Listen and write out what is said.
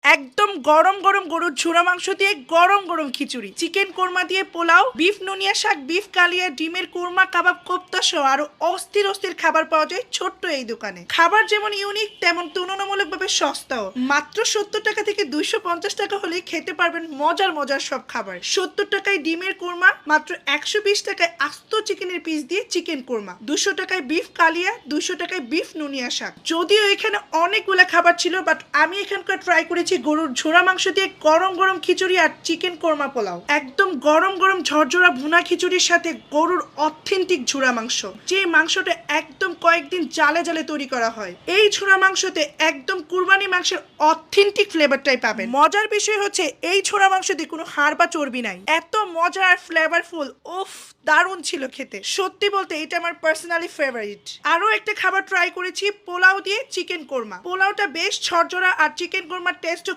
একদম গরম গরম গরুর ঝুরা মাংস দিয়ে গরম গরম খিচুড়ি, চিকেন কোরমা দিয়ে পোলাও, বিফ নুনিয়া শাক, বিফ কালিয়া, ডিমের কোরমা, কাবাব, কোপ্তা সহ আরো অস্থির অস্থির খাবার পাওয়া যায় ছোট্ট এই দোকানে। খাবার যেমন ইউনিক তেমন তুলনামূলকভাবে সস্তাও। মাত্র 70 টাকা থেকে 250 টাকা হলেই খেতে পারবেন মজার মজার সব খাবার। 70 টাকায় ডিমের কোরমা, মাত্র 120 টাকায় আস্ত চিকেনের পিস দিয়ে চিকেন কোরমা, 200 টাকায় বিফ কালিয়া, 200 টাকায় বিফ নুনিয়া শাক। যদিও এখানে অনেকগুলো খাবার ছিল, বাট আমি এখানকার ট্রাই করেছি গরুর ঝোড়া মাংস দিয়ে গরম গরম খিচুড়ি আর চিকেন কোরমা পোলাও। একদম গরম গরম ঝরঝরা ভুনা খিচুড়ির সাথে গরুর অথেন্টিক ঝুরা মাংস, যে মাংসটা একদম কয়েকদিন জালে জালে তৈরি করা হয়। এই ঝুরা মাংসতে একদম কুরবানি মাংসের অথেন্টিক ফ্লেভারটাই পাবেন। মজার বিষয় হচ্ছে এই ছোড়া মাংস দিয়ে কোনো হাড় বা চর্বি নাই, এত মজা আর ফ্লেভারফুল। উফ, দারুণ ছিল খেতে। সত্যি বলতে এটা আমার পার্সোনালি ফেভারিট। আরো একটা খাবার ট্রাই করেছি পোলাও দিয়ে চিকেন কোরমা। পোলাওটা বেশ ঝরঝরা আর চিকেন কোরমার টেস্টও